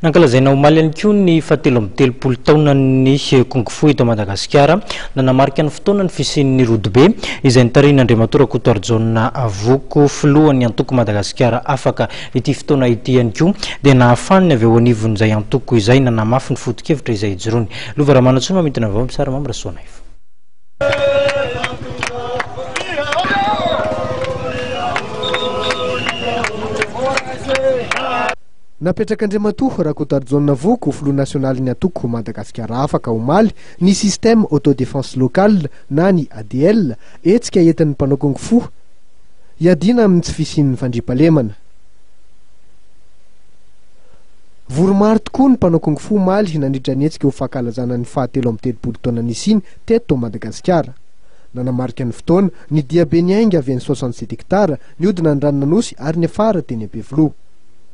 Nankalazaina omaly ihany koa ny fahatelo amby telopolo taona ny kung fu eto Madagasikara nanamarika ny fotoana ny fisian'ny Rodibe izay nitarina Andriamatora Kotoarjona Voko filohan'ny antoko Madagasikara afaka ity fotoana ity ihany koa dia nahafaniny avy eo anivon'izay antoko izay nanamafy ny foto-kevitra izay ijoroany. Lova Ramanatsoa mamintana avao misara mamrasoana ifa. Napetraka Andriamatoa Rakotoarjona Voko filoha nasionaly ny antoko Madagasikara afaka omaly ny système autodéfense locale na ny ADL etsika entin'ny mpanao kung fu iadina amin'ny tsy fisian'ny fandriampahalemana. Voromaro tokoa ny mpanao kung fu omaly nandritra ny etsika ho fankalazana ny fahatelo amby telopolo taona nisiny teto Madagasikara. Nanamarika ny fotoana ny diabe ny ainga avy any 67 hectara niodina ny ranonanosy ary ny afara teny Ampefiloha.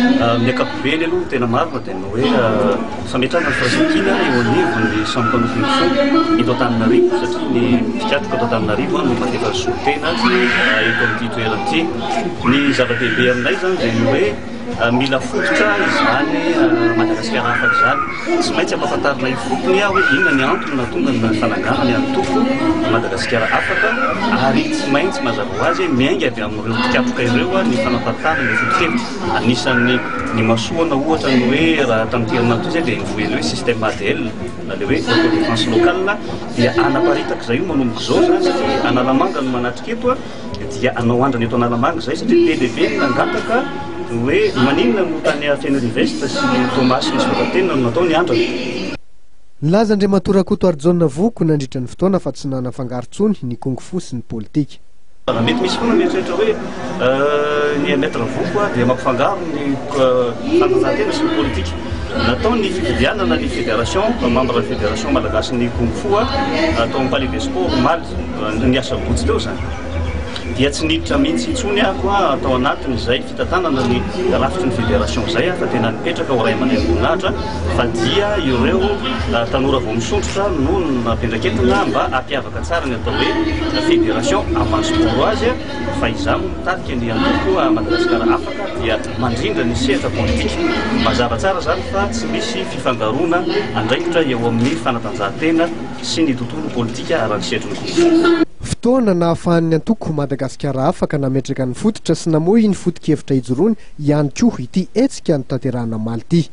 Ny ankapobeny aloha tena marina tena hoe fametrahana ny fahazakina eo anivon'ny samy mpanao kung fu eto Antananarivo satria ny mpikatoka eto Antananarivo no matetika solitena eto amin'ity toerana ity. Ny zava-dehibe aminay zany dia ny hoe mila fototra izany Madagasikara afaka izany tsy maintsy ampahafantarina ifotony aho hoe inona ny antony nahatonga ny fanangana ny antoko Madagasikara afaka ary tsy maintsy mazava ho azy miainga avy amin'ireo mpikatoka ireo ny fanampahatana ny foto-kevitra. Anisan'ny ny masoana ohatra ny hoe raha tamin'ntirina toy izay dia nivoeny hoe système ADL na le hoe autodéfense locale dia anaparitaka izay io manomboka izao zany satria Analamanga no manatrika eto dia anao andrana eto Analamanga izay satria TDB nangataka hoe maninona no tany Teny Riveste sy Thomas ny Soratena no natao ny andrana. Nilaza Andriamatora Rakotoarjona Voko nandritra ny fotoana fa tsy nanafangarontsony ny kung fu sy ny politika. Mety misy foana mieritreritra hoe ny maître Voko dia mampifangaro ny fanatanjahantena sy ny politika. Natao ny fifidianana ny fédération membre la fédération malagasy ny kung fu atao amin'ny palais des sports omaly ny asa botsy teo zany. Dia tsy niditra mihitsy intsony ako atao anatin'izay fitantanana ny rafitry ny fédération zay fa tena nipetraka ho ray aman-dreny fa dia ireo tanora vao misontrotra no nampendraketana mba hampiavaka tsara ny atao hoe fédération ambany sport azy fa izany mitarika ny antoko Madagasikara afaka dia mandrindra ny sehatra politika. Mazava tsara zany fa tsy misy fifangaroana andraikitra eo amin'ny fanatanjahantena sy ny tontolo politika ara-ny sehatry ny kung fu. Fotoana nahafahan'ny antoko Madagasikara afaka nametraka ny fototra sy namoy ny foto-kevitra ijoroany ihany koa ity etsika ny tanterahana maly ity.